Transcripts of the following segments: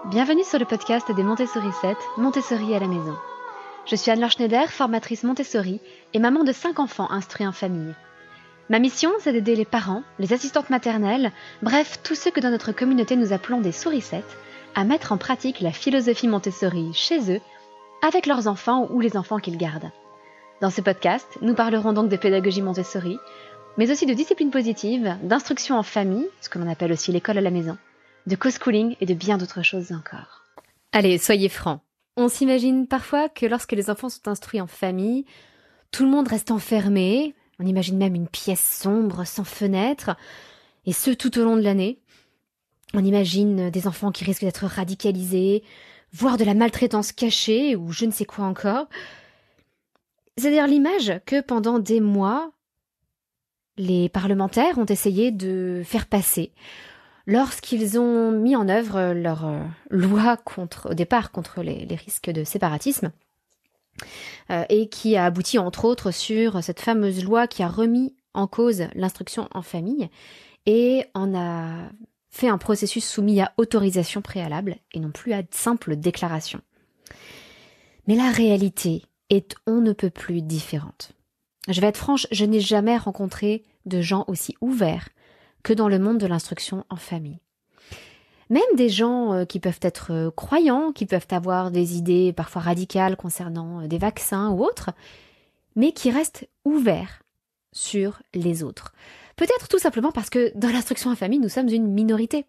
Bienvenue sur le podcast des Montessori 7, Montessori à la maison. Je suis Anne-Laure Schneider, formatrice Montessori et maman de 5 enfants instruits en famille. Ma mission, c'est d'aider les parents, les assistantes maternelles, bref, tous ceux que dans notre communauté nous appelons des souricettes, à mettre en pratique la philosophie Montessori chez eux, avec leurs enfants ou les enfants qu'ils gardent. Dans ce podcast, nous parlerons donc de pédagogie Montessori, mais aussi de discipline positive, d'instruction en famille, ce que l'on appelle aussi l'école à la maison, de co-schooling et de bien d'autres choses encore. Allez, soyez francs. On s'imagine parfois que lorsque les enfants sont instruits en famille, tout le monde reste enfermé. On imagine même une pièce sombre, sans fenêtre, et ce tout au long de l'année. On imagine des enfants qui risquent d'être radicalisés, voire de la maltraitance cachée, ou je ne sais quoi encore. C'est d'ailleurs l'image que pendant des mois, les parlementaires ont essayé de faire passer lorsqu'ils ont mis en œuvre leur loi au départ contre les risques de séparatisme, et qui a abouti entre autres sur cette fameuse loi qui a remis en cause l'instruction en famille et en a fait un processus soumis à autorisation préalable et non plus à simple déclaration. Mais la réalité est on ne peut plus différente. Je vais être franche, je n'ai jamais rencontré de gens aussi ouverts que dans le monde de l'instruction en famille. Même des gens qui peuvent être croyants, qui peuvent avoir des idées parfois radicales concernant des vaccins ou autres, mais qui restent ouverts sur les autres. Peut-être tout simplement parce que dans l'instruction en famille, nous sommes une minorité.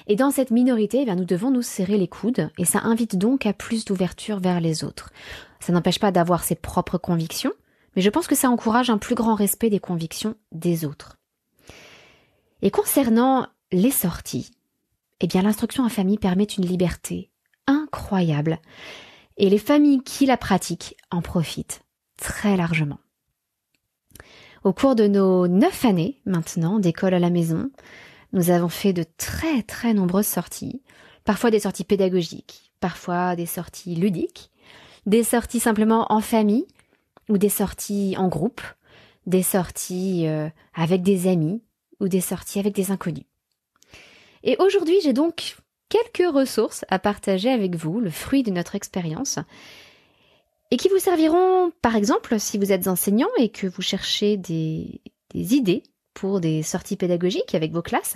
Et dans cette minorité, nous devons nous serrer les coudes, et ça invite donc à plus d'ouverture vers les autres. Ça n'empêche pas d'avoir ses propres convictions, mais je pense que ça encourage un plus grand respect des convictions des autres. Et concernant les sorties, l'instruction en famille permet une liberté incroyable et les familles qui la pratiquent en profitent très largement. Au cours de nos 9 années maintenant d'école à la maison, nous avons fait de très très nombreuses sorties, parfois des sorties pédagogiques, parfois des sorties ludiques, des sorties simplement en famille ou des sorties en groupe, des sorties avec des amis ou des sorties avec des inconnus. Et aujourd'hui, j'ai donc quelques ressources à partager avec vous, le fruit de notre expérience, et qui vous serviront, par exemple, si vous êtes enseignant et que vous cherchez des idées pour des sorties pédagogiques avec vos classes,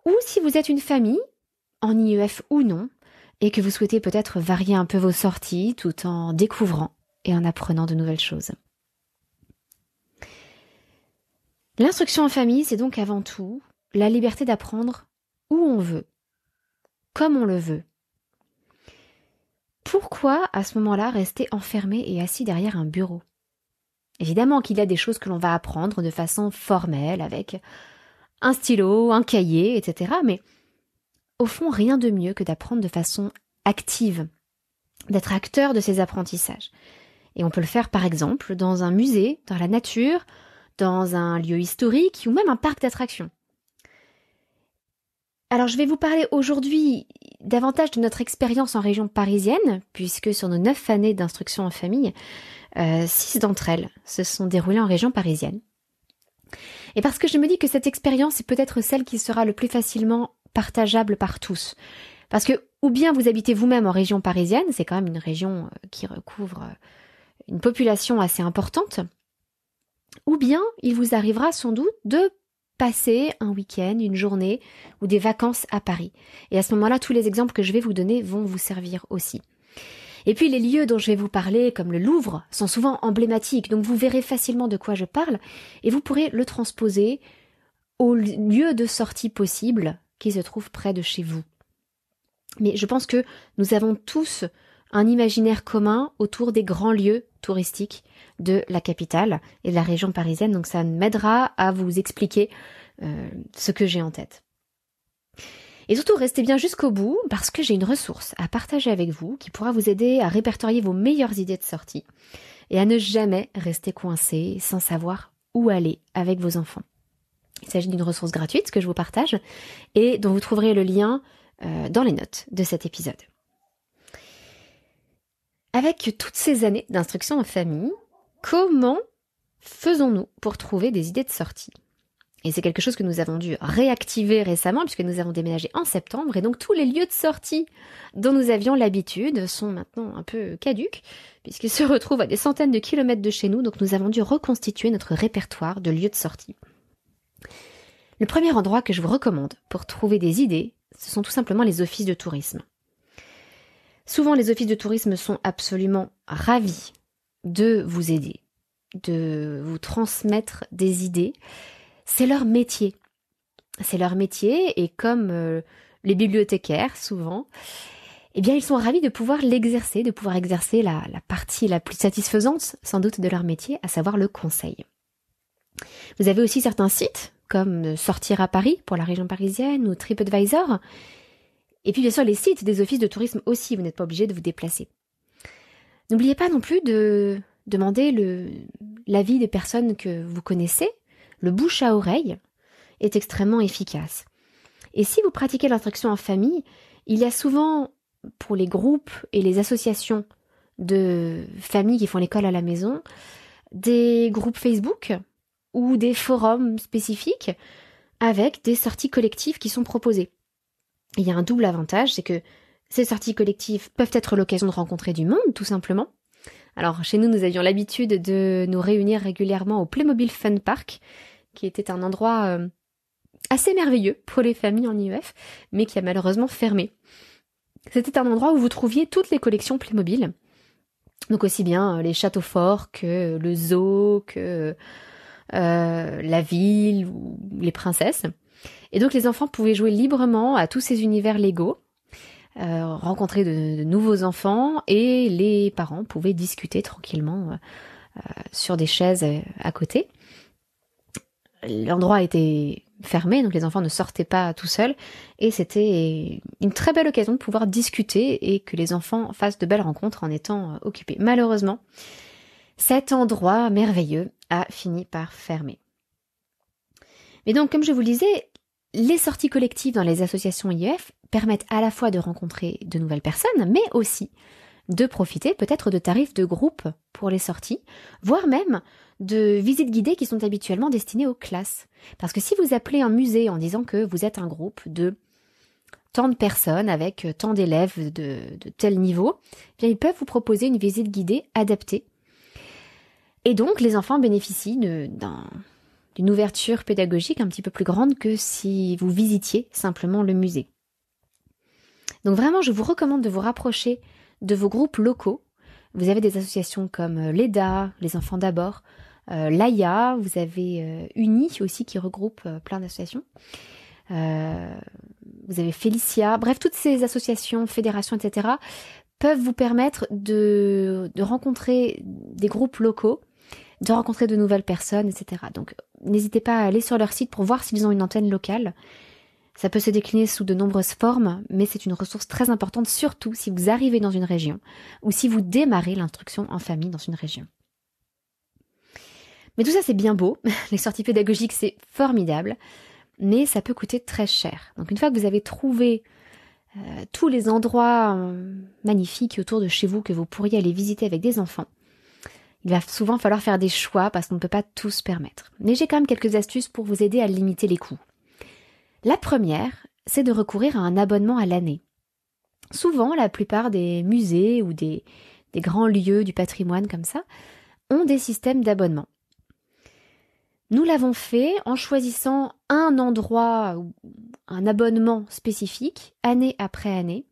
ou si vous êtes une famille, en IEF ou non, et que vous souhaitez peut-être varier un peu vos sorties tout en découvrant et en apprenant de nouvelles choses. L'instruction en famille, c'est donc avant tout la liberté d'apprendre où on veut, comme on le veut. Pourquoi, à ce moment-là, rester enfermé et assis derrière un bureau ? Évidemment qu'il y a des choses que l'on va apprendre de façon formelle, avec un stylo, un cahier, etc. Mais au fond, rien de mieux que d'apprendre de façon active, d'être acteur de ces apprentissages. Et on peut le faire, par exemple, dans un musée, dans la nature, dans un lieu historique ou même un parc d'attractions. Alors je vais vous parler aujourd'hui davantage de notre expérience en région parisienne, puisque sur nos 9 années d'instruction en famille, 6 d'entre elles se sont déroulées en région parisienne. Et parce que je me dis que cette expérience est peut-être celle qui sera le plus facilement partageable par tous. Parce que, ou bien vous habitez vous-même en région parisienne, c'est quand même une région qui recouvre une population assez importante, ou bien il vous arrivera sans doute de passer un week-end, une journée ou des vacances à Paris. Et à ce moment-là, tous les exemples que je vais vous donner vont vous servir aussi. Et puis les lieux dont je vais vous parler, comme le Louvre, sont souvent emblématiques, donc vous verrez facilement de quoi je parle et vous pourrez le transposer au lieu de sortie possible qui se trouve près de chez vous. Mais je pense que nous avons tous un imaginaire commun autour des grands lieux touristiques de la capitale et de la région parisienne, donc ça m'aidera à vous expliquer ce que j'ai en tête. Et surtout, restez bien jusqu'au bout parce que j'ai une ressource à partager avec vous qui pourra vous aider à répertorier vos meilleures idées de sortie et à ne jamais rester coincé sans savoir où aller avec vos enfants. Il s'agit d'une ressource gratuite que je vous partage et dont vous trouverez le lien dans les notes de cet épisode. Avec toutes ces années d'instruction en famille, comment faisons-nous pour trouver des idées de sortie ? Et c'est quelque chose que nous avons dû réactiver récemment puisque nous avons déménagé en septembre et donc tous les lieux de sortie dont nous avions l'habitude sont maintenant un peu caducs puisqu'ils se retrouvent à des centaines de kilomètres de chez nous, donc nous avons dû reconstituer notre répertoire de lieux de sortie. Le premier endroit que je vous recommande pour trouver des idées, ce sont tout simplement les offices de tourisme. Souvent, les offices de tourisme sont absolument ravis de vous aider, de vous transmettre des idées. C'est leur métier. C'est leur métier et comme les bibliothécaires, souvent, eh bien, ils sont ravis de pouvoir l'exercer, de pouvoir exercer la partie la plus satisfaisante, sans doute, de leur métier, à savoir le conseil. Vous avez aussi certains sites, comme Sortir à Paris, pour la région parisienne, ou TripAdvisor. Et puis, bien sûr, les sites des offices de tourisme aussi, vous n'êtes pas obligé de vous déplacer. N'oubliez pas non plus de demander l'avis des personnes que vous connaissez. Le bouche à oreille est extrêmement efficace. Et si vous pratiquez l'instruction en famille, il y a souvent, pour les groupes et les associations de familles qui font l'école à la maison, des groupes Facebook ou des forums spécifiques avec des sorties collectives qui sont proposées. Il y a un double avantage, c'est que ces sorties collectives peuvent être l'occasion de rencontrer du monde, tout simplement. Alors, chez nous avions l'habitude de nous réunir régulièrement au Playmobil Fun Park, qui était un endroit assez merveilleux pour les familles en IEF, mais qui a malheureusement fermé. C'était un endroit où vous trouviez toutes les collections Playmobil, donc aussi bien les châteaux forts que le zoo, que la ville ou les princesses. Et donc les enfants pouvaient jouer librement à tous ces univers Lego, rencontrer de nouveaux enfants, et les parents pouvaient discuter tranquillement sur des chaises à côté. L'endroit était fermé, donc les enfants ne sortaient pas tout seuls, et c'était une très belle occasion de pouvoir discuter et que les enfants fassent de belles rencontres en étant occupés. Malheureusement, cet endroit merveilleux a fini par fermer. Mais donc, comme je vous le disais, les sorties collectives dans les associations IEF permettent à la fois de rencontrer de nouvelles personnes, mais aussi de profiter peut-être de tarifs de groupe pour les sorties, voire même de visites guidées qui sont habituellement destinées aux classes. Parce que si vous appelez un musée en disant que vous êtes un groupe de tant de personnes avec tant d'élèves de tel niveau, eh bien ils peuvent vous proposer une visite guidée adaptée. Et donc les enfants bénéficient d'une ouverture pédagogique un petit peu plus grande que si vous visitiez simplement le musée. Donc vraiment, je vous recommande de vous rapprocher de vos groupes locaux. Vous avez des associations comme l'EDA, les enfants d'abord, l'AIA, vous avez Uni aussi qui regroupe plein d'associations. Vous avez Félicia, bref, toutes ces associations, fédérations, etc. peuvent vous permettre de rencontrer des groupes locaux, de rencontrer de nouvelles personnes, etc. Donc n'hésitez pas à aller sur leur site pour voir s'ils ont une antenne locale. Ça peut se décliner sous de nombreuses formes, mais c'est une ressource très importante, surtout si vous arrivez dans une région ou si vous démarrez l'instruction en famille dans une région. Mais tout ça, c'est bien beau. Les sorties pédagogiques, c'est formidable, mais ça peut coûter très cher. Donc une fois que vous avez trouvé tous les endroits magnifiques autour de chez vous que vous pourriez aller visiter avec des enfants, il va souvent falloir faire des choix parce qu'on ne peut pas tout se permettre. Mais j'ai quand même quelques astuces pour vous aider à limiter les coûts. La première, c'est de recourir à un abonnement à l'année. Souvent, la plupart des musées ou des grands lieux du patrimoine comme ça ont des systèmes d'abonnement. Nous l'avons fait en choisissant un endroit ou un abonnement spécifique, année après année,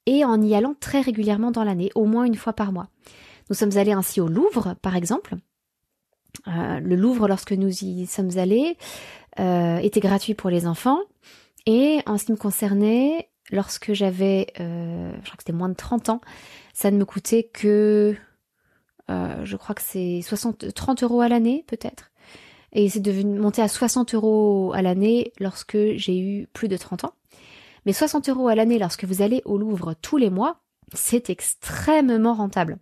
et en y allant très régulièrement dans l'année, au moins une fois par mois. Nous sommes allés ainsi au Louvre, par exemple. Le Louvre, lorsque nous y sommes allés, était gratuit pour les enfants. Et en ce qui me concernait, lorsque j'avais, je crois que c'était moins de 30 ans, ça ne me coûtait que, je crois que c'est 30 € à l'année, peut-être. Et c'est devenu monté à 60 € à l'année lorsque j'ai eu plus de 30 ans. Mais 60 € à l'année lorsque vous allez au Louvre tous les mois, c'est extrêmement rentable.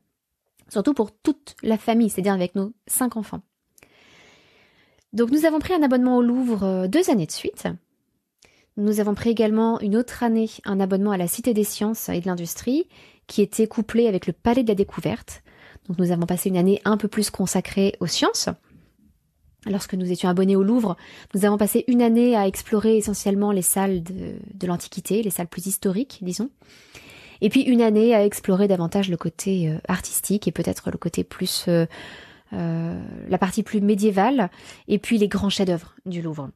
Surtout pour toute la famille, c'est-à-dire avec nos 5 enfants. Donc nous avons pris un abonnement au Louvre 2 années de suite. Nous avons pris également une autre année un abonnement à la Cité des Sciences et de l'Industrie qui était couplé avec le Palais de la Découverte. Donc nous avons passé une année un peu plus consacrée aux sciences. Lorsque nous étions abonnés au Louvre, nous avons passé une année à explorer essentiellement les salles de l'Antiquité, les salles plus historiques, disons. Et puis une année à explorer davantage le côté artistique et peut-être le côté plus... la partie plus médiévale, et puis les grands chefs-d'œuvre du Louvre.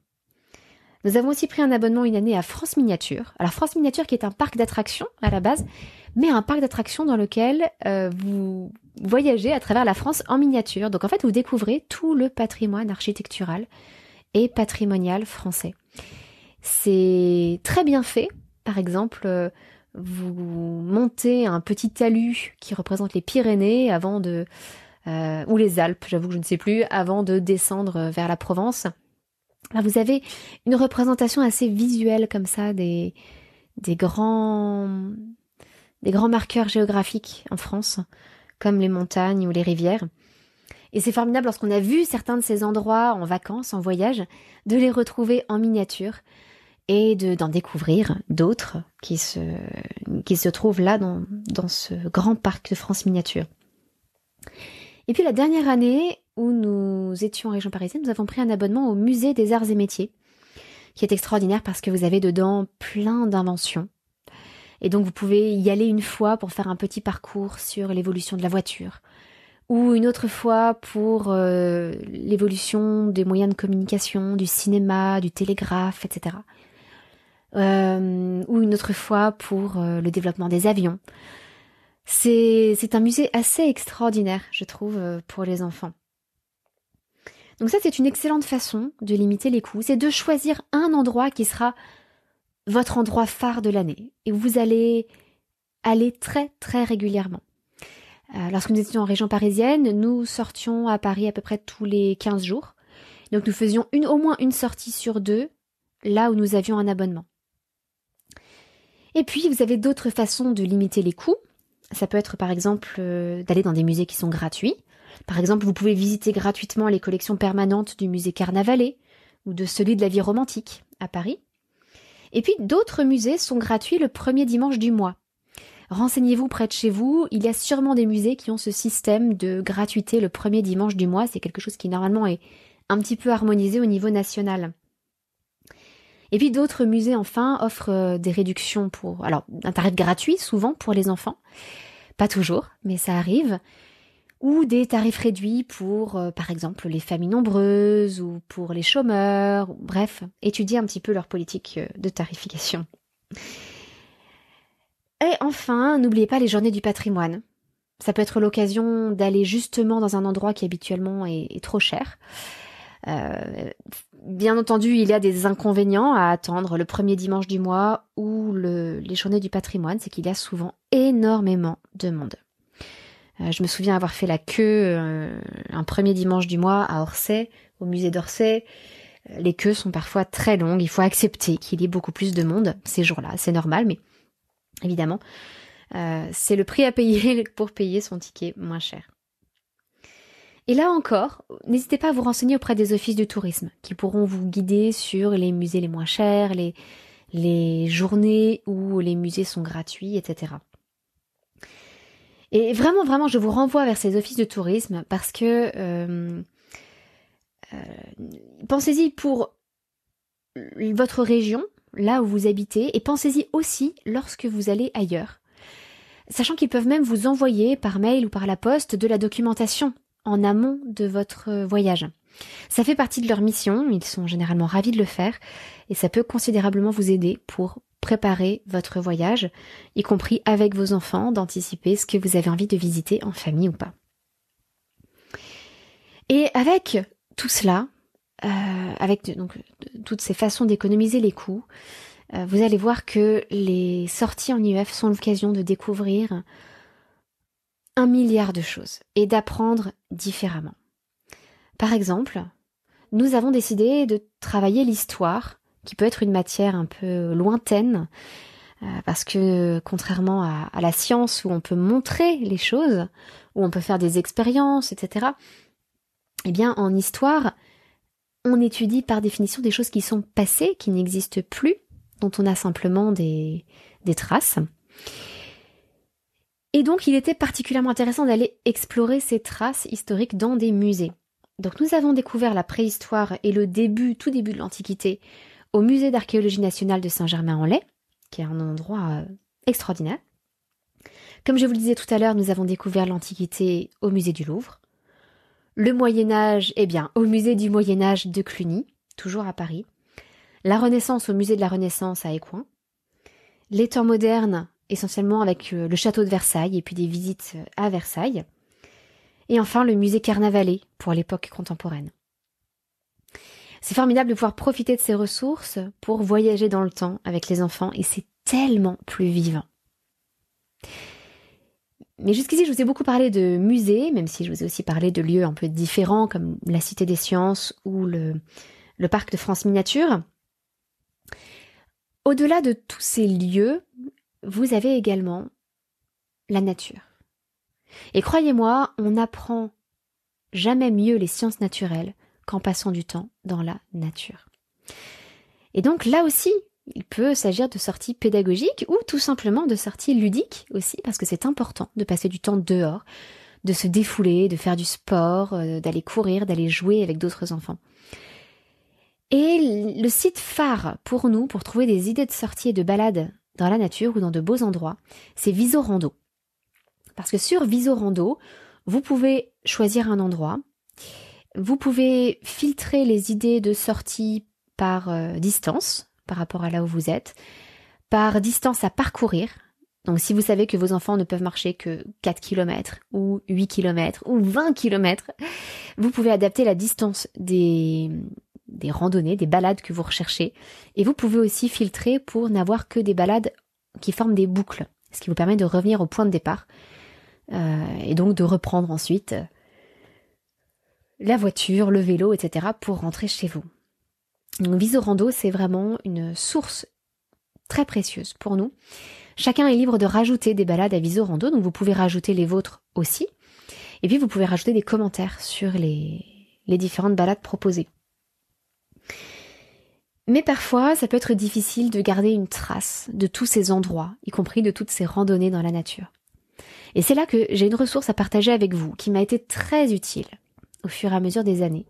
Nous avons aussi pris un abonnement une année à France Miniature. Alors France Miniature qui est un parc d'attractions à la base, mais un parc d'attractions dans lequel vous voyagez à travers la France en miniature. Donc en fait, vous découvrez tout le patrimoine architectural et patrimonial français. C'est très bien fait. Par exemple, vous montez un petit talus qui représente les Pyrénées avant de... ou les Alpes, j'avoue que je ne sais plus, avant de descendre vers la Provence. Là, vous avez une représentation assez visuelle comme ça des grands marqueurs géographiques en France, comme les montagnes ou les rivières. Et c'est formidable lorsqu'on a vu certains de ces endroits en vacances, en voyage, de les retrouver en miniature et d'en découvrir d'autres qui se trouvent là dans ce grand parc de France Miniature. Et puis la dernière année où nous étions en région parisienne, nous avons pris un abonnement au musée des arts et métiers, qui est extraordinaire parce que vous avez dedans plein d'inventions. Et donc vous pouvez y aller une fois pour faire un petit parcours sur l'évolution de la voiture, ou une autre fois pour l'évolution des moyens de communication, du cinéma, du télégraphe, etc. Ou une autre fois pour le développement des avions. C'est un musée assez extraordinaire, je trouve, pour les enfants. Donc ça, c'est une excellente façon de limiter les coûts, c'est de choisir un endroit qui sera votre endroit phare de l'année, et où vous allez aller très très régulièrement. Lorsque nous étions en région parisienne, nous sortions à Paris à peu près tous les 15 jours. Donc nous faisions au moins une sortie sur 2, là où nous avions un abonnement. Et puis, vous avez d'autres façons de limiter les coûts. Ça peut être par exemple d'aller dans des musées qui sont gratuits. Par exemple, vous pouvez visiter gratuitement les collections permanentes du musée Carnavalet ou de celui de la vie romantique à Paris. Et puis d'autres musées sont gratuits le premier dimanche du mois. Renseignez-vous près de chez vous, il y a sûrement des musées qui ont ce système de gratuité le premier dimanche du mois. C'est quelque chose qui normalement est un petit peu harmonisé au niveau national. Et puis d'autres musées, enfin, offrent des réductions alors, un tarif gratuit, souvent, pour les enfants. Pas toujours, mais ça arrive. Ou des tarifs réduits pour, par exemple, les familles nombreuses ou pour les chômeurs. Bref, étudier un petit peu leur politique de tarification. Et enfin, n'oubliez pas les journées du patrimoine. Ça peut être l'occasion d'aller justement dans un endroit qui habituellement est trop cher. Bien entendu, il y a des inconvénients à attendre le premier dimanche du mois ou les journées du patrimoine, c'est qu'il y a souvent énormément de monde. Je me souviens avoir fait la queue un premier dimanche du mois à Orsay, au musée d'Orsay. Les queues sont parfois très longues, il faut accepter qu'il y ait beaucoup plus de monde ces jours-là, c'est normal, mais évidemment, c'est le prix à payer pour payer son ticket moins cher. Et là encore, n'hésitez pas à vous renseigner auprès des offices du tourisme qui pourront vous guider sur les musées les moins chers, les journées où les musées sont gratuits, etc. Et vraiment, vraiment, je vous renvoie vers ces offices de tourisme parce que pensez-y pour votre région, là où vous habitez, et pensez-y aussi lorsque vous allez ailleurs. Sachant qu'ils peuvent même vous envoyer par mail ou par la poste de la documentation en amont de votre voyage. Ça fait partie de leur mission, ils sont généralement ravis de le faire, et ça peut considérablement vous aider pour préparer votre voyage, y compris avec vos enfants, d'anticiper ce que vous avez envie de visiter en famille ou pas. Et avec tout cela, avec donc toutes ces façons d'économiser les coûts, vous allez voir que les sorties en IEF sont l'occasion de découvrir 1 milliard de choses et d'apprendre différemment. Par exemple, nous avons décidé de travailler l'histoire, qui peut être une matière un peu lointaine, parce que contrairement à la science où on peut montrer les choses, où on peut faire des expériences, etc., eh bien en histoire, on étudie par définition des choses qui sont passées, qui n'existent plus, dont on a simplement des traces. Et donc, il était particulièrement intéressant d'aller explorer ces traces historiques dans des musées. Donc nous avons découvert la préhistoire et le tout début de l'Antiquité au Musée d'archéologie nationale de Saint-Germain-en-Laye, qui est un endroit extraordinaire. Comme je vous le disais tout à l'heure, nous avons découvert l'Antiquité au musée du Louvre. Le Moyen-Âge, au musée du Moyen-Âge de Cluny, toujours à Paris. La Renaissance au musée de la Renaissance à Écouen. Les temps modernes, essentiellement avec le château de Versailles et puis des visites à Versailles. Et enfin, le musée Carnavalet pour l'époque contemporaine. C'est formidable de pouvoir profiter de ces ressources pour voyager dans le temps avec les enfants et c'est tellement plus vivant. Mais jusqu'ici, je vous ai beaucoup parlé de musées, même si je vous ai aussi parlé de lieux un peu différents comme la Cité des Sciences ou le Parc de France Miniature. Au-delà de tous ces lieux, vous avez également la nature. Et croyez-moi, on n'apprend jamais mieux les sciences naturelles qu'en passant du temps dans la nature. Et donc là aussi, il peut s'agir de sorties pédagogiques ou tout simplement de sorties ludiques aussi, parce que c'est important de passer du temps dehors, de se défouler, de faire du sport, d'aller courir, d'aller jouer avec d'autres enfants. Et le site phare pour nous, pour trouver des idées de sortie et de balade dans la nature ou dans de beaux endroits, c'est Visorando. Parce que sur Visorando, vous pouvez choisir un endroit, vous pouvez filtrer les idées de sortie par distance, par rapport à là où vous êtes, par distance à parcourir. Donc si vous savez que vos enfants ne peuvent marcher que 4 km ou 8 km ou 20 km, vous pouvez adapter la distance des randonnées, des balades que vous recherchez. Et vous pouvez aussi filtrer pour n'avoir que des balades qui forment des boucles, ce qui vous permet de revenir au point de départ et donc de reprendre ensuite la voiture, le vélo, etc. pour rentrer chez vous. Donc Visorando, c'est vraiment une source très précieuse pour nous. Chacun est libre de rajouter des balades à Visorando, donc vous pouvez rajouter les vôtres aussi. Et puis vous pouvez rajouter des commentaires sur les différentes balades proposées. Mais parfois, ça peut être difficile de garder une trace de tous ces endroits, y compris de toutes ces randonnées dans la nature. Et c'est là que j'ai une ressource à partager avec vous, qui m'a été très utile au fur et à mesure des années.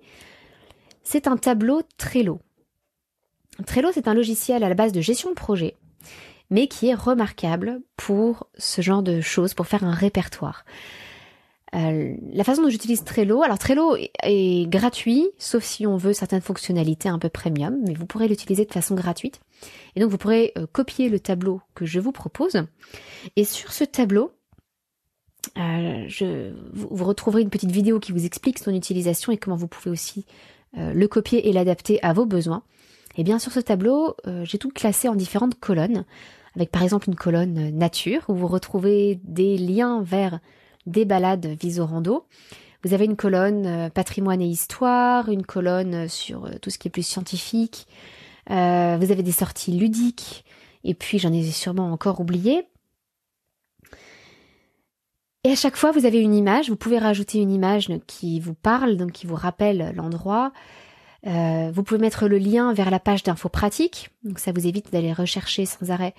C'est un tableau Trello. Trello, c'est un logiciel à la base de gestion de projet, mais qui est remarquable pour ce genre de choses, pour faire un répertoire. La façon dont j'utilise Trello, alors Trello est gratuit, sauf si on veut certaines fonctionnalités un peu premium, mais vous pourrez l'utiliser de façon gratuite. Et donc vous pourrez copier le tableau que je vous propose. Et sur ce tableau, vous retrouverez une petite vidéo qui vous explique son utilisation et comment vous pouvez aussi le copier et l'adapter à vos besoins. Et bien sur ce tableau, j'ai tout classé en différentes colonnes, avec par exemple une colonne nature, où vous retrouvez des liens vers des balades Visorando. Vous avez une colonne patrimoine et histoire, une colonne sur tout ce qui est plus scientifique, vous avez des sorties ludiques, et puis j'en ai sûrement encore oublié. Et à chaque fois, vous avez une image, vous pouvez rajouter une image qui vous parle, donc qui vous rappelle l'endroit. Vous pouvez mettre le lien vers la page d'infos pratiques, donc ça vous évite d'aller rechercher sans arrêt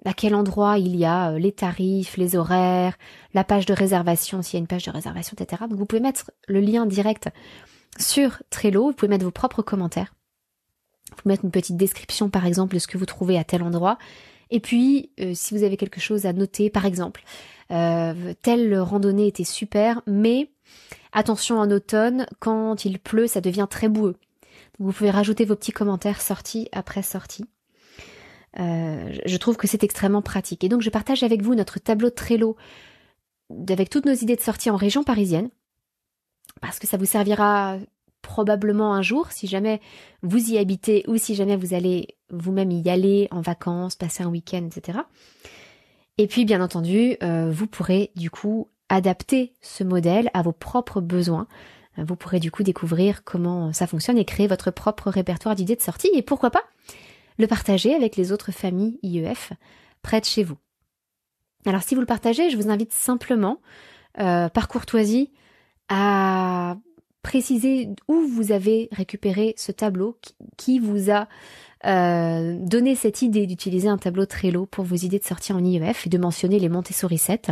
à quel endroit il y a les tarifs, les horaires, la page de réservation, s'il y a une page de réservation, etc. Donc vous pouvez mettre le lien direct sur Trello, vous pouvez mettre vos propres commentaires. Vous pouvez mettre une petite description par exemple de ce que vous trouvez à tel endroit. Et puis, si vous avez quelque chose à noter, par exemple, telle randonnée était super, mais attention en automne, quand il pleut, ça devient très boueux. Donc vous pouvez rajouter vos petits commentaires sortie après sortie. Je trouve que c'est extrêmement pratique. Et donc je partage avec vous notre tableau Trello avec toutes nos idées de sortie en région parisienne, parce que ça vous servira probablement un jour, si jamais vous y habitez ou si jamais vous allez vous-même y aller en vacances, passer un week-end, etc. Et puis bien entendu, vous pourrez du coup adapter ce modèle à vos propres besoins. Vous pourrez du coup découvrir comment ça fonctionne et créer votre propre répertoire d'idées de sortie et pourquoi pas le partager avec les autres familles IEF près de chez vous. Alors si vous le partagez, je vous invite simplement, par courtoisie, à préciser où vous avez récupéré ce tableau, qui vous a donné cette idée d'utiliser un tableau Trello pour vos idées de sortie en IEF et de mentionner les Montessori 7.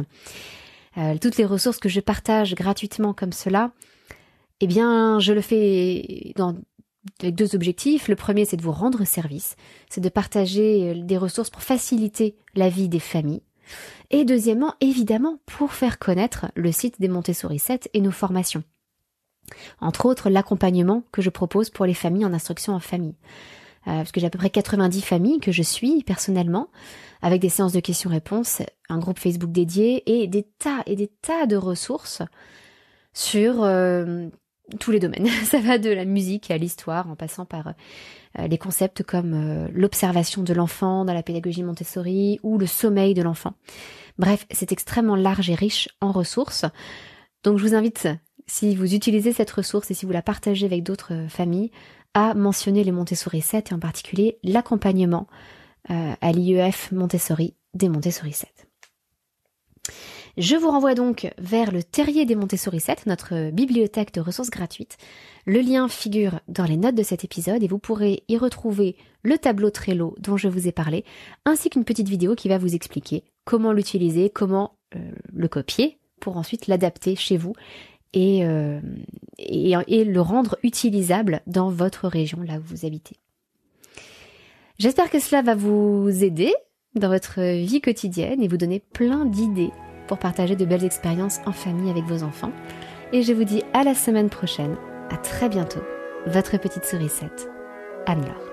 Toutes les ressources que je partage gratuitement comme cela Eh bien, je le fais avec 2 objectifs. Le premier, c'est de vous rendre service, c'est de partager des ressources pour faciliter la vie des familles. Et deuxièmement, évidemment, pour faire connaître le site des Montessori 7 et nos formations. Entre autres, l'accompagnement que je propose pour les familles en instruction en famille. Parce que j'ai à peu près 90 familles que je suis personnellement, avec des séances de questions-réponses, un groupe Facebook dédié et des tas de ressources sur tous les domaines. Ça va de la musique à l'histoire, en passant par les concepts comme l'observation de l'enfant dans la pédagogie Montessori ou le sommeil de l'enfant. Bref, c'est extrêmement large et riche en ressources. Donc je vous invite, si vous utilisez cette ressource et si vous la partagez avec d'autres familles, à mentionner les Montessori 7 et en particulier l'accompagnement à l'IEF Montessori des Montessori 7. Je vous renvoie donc vers le Terrier des Montessori 7, notre bibliothèque de ressources gratuites. Le lien figure dans les notes de cet épisode et vous pourrez y retrouver le tableau Trello dont je vous ai parlé, ainsi qu'une petite vidéo qui va vous expliquer comment l'utiliser, comment le copier pour ensuite l'adapter chez vous et le rendre utilisable dans votre région, là où vous habitez. J'espère que cela va vous aider dans votre vie quotidienne et vous donner plein d'idées pour partager de belles expériences en famille avec vos enfants. Et je vous dis à la semaine prochaine. À très bientôt. Votre petite sourisette, Anne-Laure.